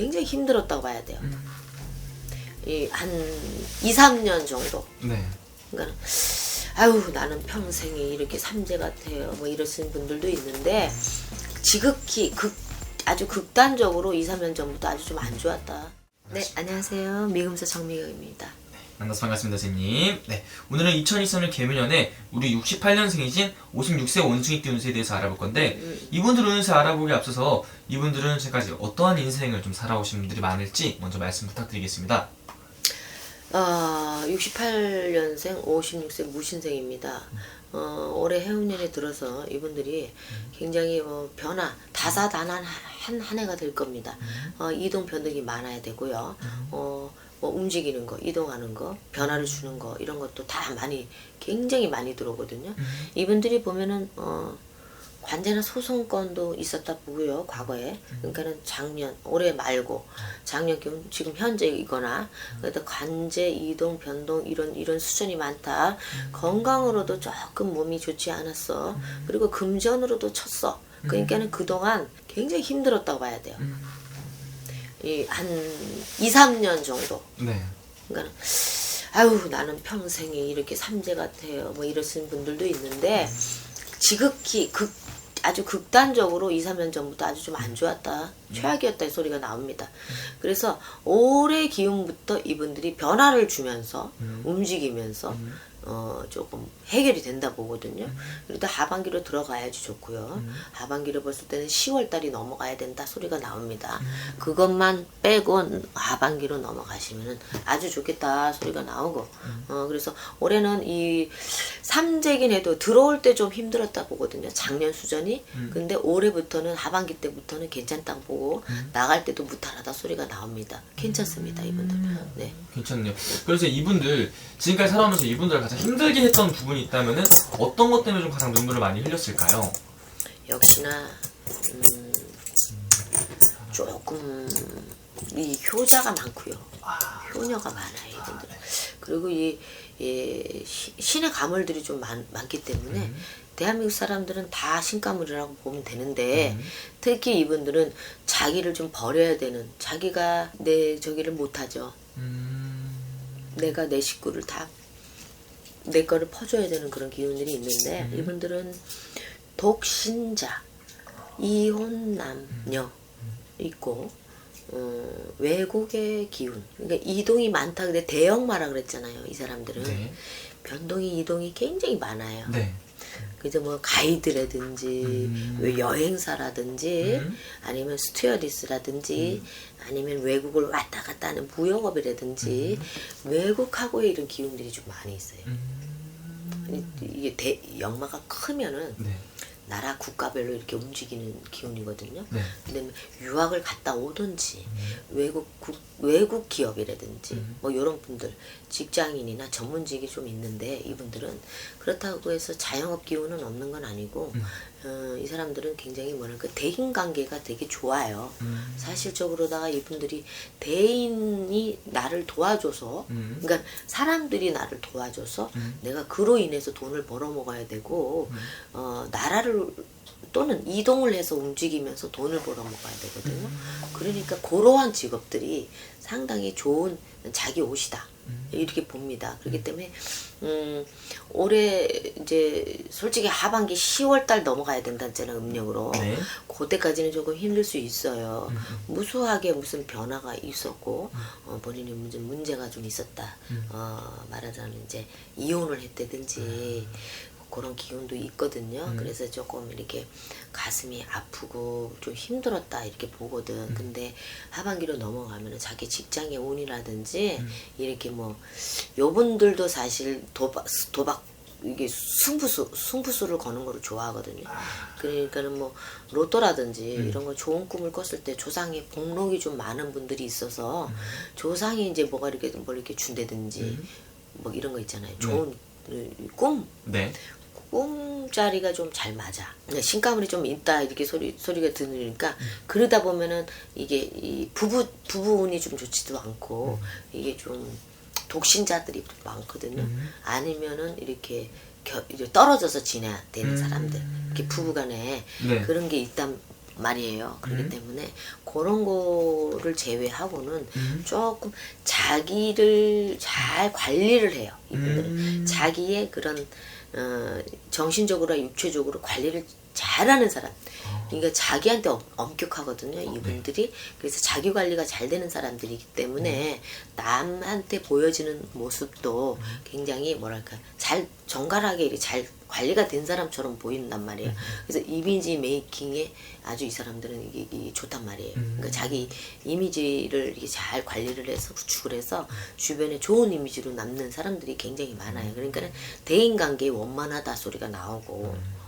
굉장히 힘들었다고 봐야 돼요. 한 2, 3년 정도. 네. 그러니까 아유 나는 평생에 이렇게 삼재 같아요 뭐 이러시는 분들도 있는데 지극히 아주 극단적으로 2, 3년 전부터 아주 좀 안 좋았다. 네, 안녕하세요. 미금사 정미경입니다. 만나서 반갑습니다, 선생님. 네, 오늘은 2023년 개묘년에 우리 68년생이신 56세 원숭이 띠 운세에 대해서 알아볼 건데 이분들 운세 알아보기 앞서서 이분들은 지금까지 어떠한 인생을 좀 살아오신 분들이 많을지 먼저 말씀 부탁드리겠습니다. 68년생 56세 무신생입니다. 올해 해운년에 들어서 이분들이 굉장히 변화, 다사다난 한 해가 될 겁니다. 이동 변동이 많아야 되고요. 움직이는 거, 이동하는 거, 변화를 주는 거 이런 것도 다 굉장히 많이 들어오거든요. 이분들이 보면은 관제나 소송건도 있었다 보고요, 과거에. 그러니까는 작년, 올해 말고, 작년 지금 현재이거나, 그래도 관제, 이동, 변동, 이런 수준이 많다. 건강으로도 조금 몸이 좋지 않았어. 그리고 금전으로도 쳤어. 그러니까는 그동안 굉장히 힘들었다고 봐야 돼요. 한 2, 3년 정도. 네. 그러니까는, 아유, 나는 평생에 이렇게 삼재 같아요. 뭐 이러시는 분들도 있는데, 지극히 아주 극단적으로 2, 3년 전부터 아주 좀 안 좋았다. 최악이었다 이 소리가 나옵니다. 그래서 올해 기운부터 이분들이 변화를 주면서 움직이면서 조금 해결이 된다 보거든요. 그래도 하반기로 들어가야지 좋고요. 하반기로 봤을 때는 10월달이 넘어가야 된다 소리가 나옵니다. 그것만 빼고 하반기로 넘어가시면 아주 좋겠다 소리가 나오고 그래서 올해는 이 삼재긴 해도 들어올 때 좀 힘들었다 보거든요. 작년 수전이. 근데 올해부터는 하반기 때부터는 괜찮다고 보고 나갈 때도 무탈하다 소리가 나옵니다. 괜찮습니다 이분들. 네. 괜찮네요. 그래서 이분들 지금까지 살아오면서 이분들을 가장 힘들게 했던 부분이 있다면은 어떤 것 때문에 좀 가장 눈물을 많이 흘렸을까요? 역시나 조금 이 효자가 많고요. 효녀가 많아요 이분들. 그리고 이 신의 가물들이 좀 많기 때문에 대한민국 사람들은 다 신가물이라고 보면 되는데 특히 이분들은 자기를 좀 버려야 되는, 자기가 내 저기를 못하죠. 내가 내 식구를 다 내 거를 퍼줘야 되는 그런 기운들이 있는데 이분들은 독신자, 이혼 남녀 있고 외국의 기운, 그러니까 이동이 많다. 근데 대형마라 그랬잖아요. 이 사람들은 네. 변동이 이동이 굉장히 많아요. 네. 그래서 뭐 가이드라든지 여행사라든지 아니면 스튜어디스라든지 아니면 외국을 왔다 갔다 하는 무역업이라든지 외국하고의 이런 기운들이 좀 많이 있어요. 이게 영마가 크면은 네. 나라 국가별로 이렇게 움직이는 기운이거든요. 네. 근데 유학을 갔다 오든지 외국 기업이라든지 뭐 이런 분들 직장인이나 전문직이 좀 있는데 이분들은 그렇다고 해서 자영업 기운은 없는 건 아니고 이 사람들은 굉장히 뭐랄까 대인관계가 되게 좋아요. 사실적으로다가 이분들이 대인이 나를 도와줘서 그러니까 사람들이 나를 도와줘서 내가 그로 인해서 돈을 벌어먹어야 되고 나라를 또는 이동을 해서 움직이면서 돈을 벌어먹어야 되거든요. 그러니까 그러한 직업들이 상당히 좋은 자기 옷이다. 이렇게 봅니다. 그렇기 때문에 올해 이제 솔직히 하반기 10월달 넘어가야 된다잖아요. 음력으로. 네. 그때까지는 조금 힘들 수 있어요. 무수하게 무슨 변화가 있었고 본인이 무슨 문제가 좀 있었다. 말하자면 이제 이혼을 했다든지 그런 기운도 있거든요. 그래서 조금 이렇게 가슴이 아프고 좀 힘들었다 이렇게 보거든. 근데 하반기로 넘어가면 자기 직장의 운이라든지 이렇게 뭐 요분들도 사실 도박 이게 승부수를 거는 거를 좋아하거든요. 그러니까는 뭐 로또라든지 이런 거 좋은 꿈을 꿨을 때 조상의 복록이 좀 많은 분들이 있어서 조상이 이제 뭘 이렇게 준다든지 뭐 이런 거 있잖아요. 좋은 꿈. 네. 꿈자리가 좀 잘 맞아. 신가물이 좀 있다 이렇게 소리가 들으니까 그러다 보면은 이게 이 부부운이 좀 좋지도 않고 이게 좀 독신자들이 많거든요. 아니면은 이렇게 떨어져서 지내야 되는 사람들, 이렇게 부부간에 네. 그런 게 있단 말이에요. 그렇기 때문에 그런 거를 제외하고는 조금 자기를 잘 관리를 해요. 이분들은 자기의 그런 정신적으로나 육체적으로 관리를 잘하는 사람. 그러니까 자기한테 엄격하거든요. 이분들이. 그래서 자기 관리가 잘 되는 사람들이기 때문에 남한테 보여지는 모습도 굉장히 뭐랄까 잘 정갈하게 이렇게 잘 관리가 된 사람처럼 보인단 말이에요. 그래서 이미지 메이킹에 아주 이 사람들은 이게 좋단 말이에요. 그러니까 자기 이미지를 이렇게 잘 관리를 해서 구축을 해서 주변에 좋은 이미지로 남는 사람들이 굉장히 많아요. 그러니까 대인관계에 원만하다 소리가 나오고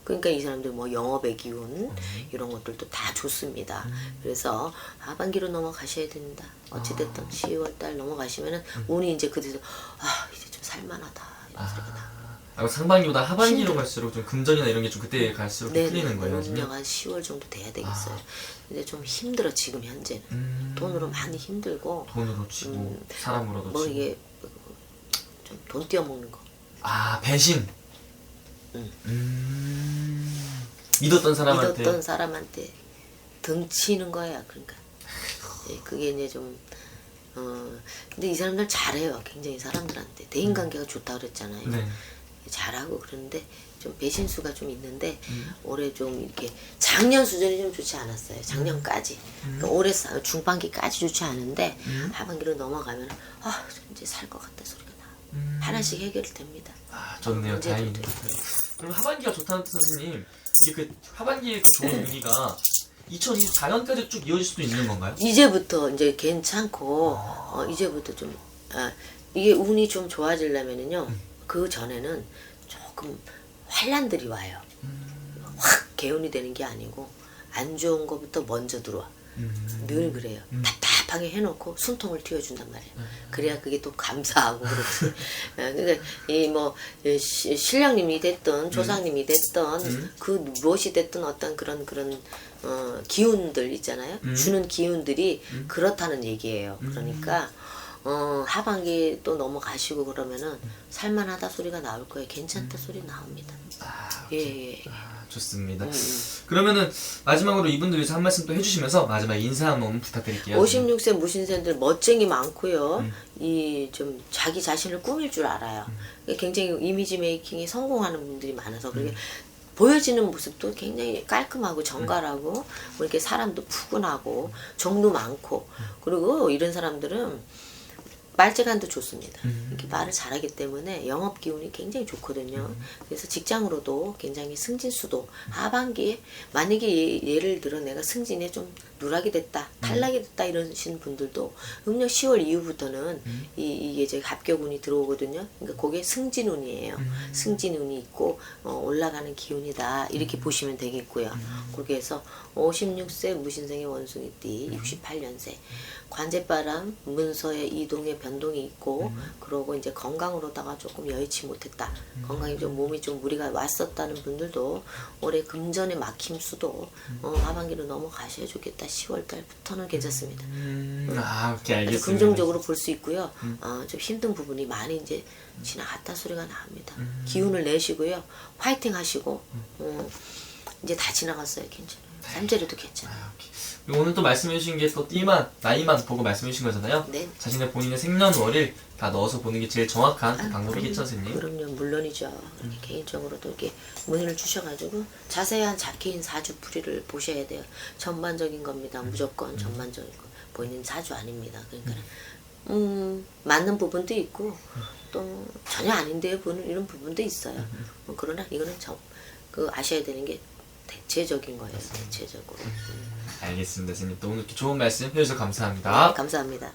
그러니까 이 사람들 뭐 영업의 기운 이런 것들도 다 좋습니다. 그래서 하반기로 넘어가셔야 됩니다. 어찌됐든 10월달 넘어가시면은 운이 이제 그래서 이제 좀 살만하다 이런 소리가 나. 상반기보다 하반기로 갈수록 좀 금전이나 이런 게 좀 그때 갈수록 풀리는 거예요. 운명 한 10월 정도 돼야 되겠어요. 근데 좀 힘들어 지금 현재는. 돈으로 많이 힘들고 돈으로 치고 사람으로도 뭐 치고. 이게 좀 돈 띄어먹는 거. 배신. 믿었던 사람한테 등치는 거야. 그러니까 그게 이제 좀 근데 이 사람들 잘해요. 굉장히 사람들한테 대인관계가 좋다 그랬잖아요. 네. 잘하고 그러는데 좀 배신수가 좀 있는데 올해 좀 이렇게 작년 수준이 좀 좋지 않았어요. 작년까지. 그러니까 올해 중반기까지 좋지 않은데 하반기로 넘어가면 이제 살 것 같다 소리가 나. 하나씩 해결됩니다. 좋네요. 다행이네요. 그럼 하반기가 좋다는 뜻 선생님, 이게 그 하반기의 그 좋은 운기가 2024년까지 쭉 이어질 수도 있는 건가요? 이제부터 이제 괜찮고 이제부터 좀 이게 운이 좀 좋아지려면은요 그 전에는 조금 환란들이 와요. 확 개운이 되는 게 아니고 안 좋은 거부터 먼저 들어와. 늘 그래요. 답답하게 해놓고 숨통을 틔워준단 말이에요. 그래야 그게 또 감사하고 그렇지. 그러니까 이 뭐 신령님이 됐든 조상님이 됐든 그 무엇이 됐든 어떤 그런 기운들 있잖아요. 주는 기운들이 그렇다는 얘기예요. 그러니까 하반기 또 넘어가시고 그러면은 살만하다 소리가 나올 거예요. 괜찮다 소리 나옵니다. 예. 좋습니다. 그러면은 마지막으로 이분들 위해서 한 말씀 또 해주시면서 마지막 인사 한번 부탁드릴게요. 56세 무신생들 멋쟁이 많고요. 이 좀 자기 자신을 꾸밀 줄 알아요. 굉장히 이미지 메이킹에 성공하는 분들이 많아서 그게 보여지는 모습도 굉장히 깔끔하고 정갈하고 뭐 이렇게 사람도 푸근하고 정도 많고 그리고 이런 사람들은 말재간도 좋습니다. 이렇게 말을 잘하기 때문에 영업 기운이 굉장히 좋거든요. 그래서 직장으로도 굉장히 승진수도 하반기에 만약에 예를 들어 내가 승진에 좀 누락이 됐다, 탈락이 됐다 이러신 분들도 음력 10월 이후부터는 이게 이제 합격운이 들어오거든요. 그러니까 그게 승진운이에요. 승진운이 있고 올라가는 기운이다 이렇게 보시면 되겠고요. 그렇게 해서 56세 무신생의 원숭이띠 68년생 관제바람 문서의 이동의 변동이 있고 그러고 이제 건강으로다가 조금 여의치 못했다. 건강이 좀 몸이 좀 무리가 왔었다는 분들도 올해 금전의 막힘 수도 하반기로 넘어가셔야 좋겠다. 10월 달부터는 괜찮습니다. 오케이, 알겠습니다. 긍정적으로 볼 수 있고요. 좀 힘든 부분이 많이 이제 지나갔다 소리가 나옵니다. 기운을 내시고요. 화이팅 하시고 이제 다 지나갔어요. 괜찮아요. 삼재료도 괜찮아요. 오늘 또 말씀해주신 게 또 띠만 나이만 보고 말씀해주신 거잖아요. 네. 자신의 본인의 생년월일 다 넣어서 보는 게 제일 정확한 방법이겠죠, 선생님? 그럼요, 물론이죠. 이렇게 개인적으로도 이렇게 문의를 주셔가지고 자세한 개인 사주풀이를 보셔야 돼요. 전반적인 겁니다. 무조건 전반적인 거. 본인 사주 아닙니다. 그러니까 맞는 부분도 있고 또 전혀 아닌데 보는 이런 부분도 있어요. 그러나 이거는 아셔야 되는 게 대체적인 거예요. 대체적으로. 알겠습니다, 선생님. 또 오늘 이렇게 좋은 말씀 해주셔서 감사합니다. 네, 감사합니다.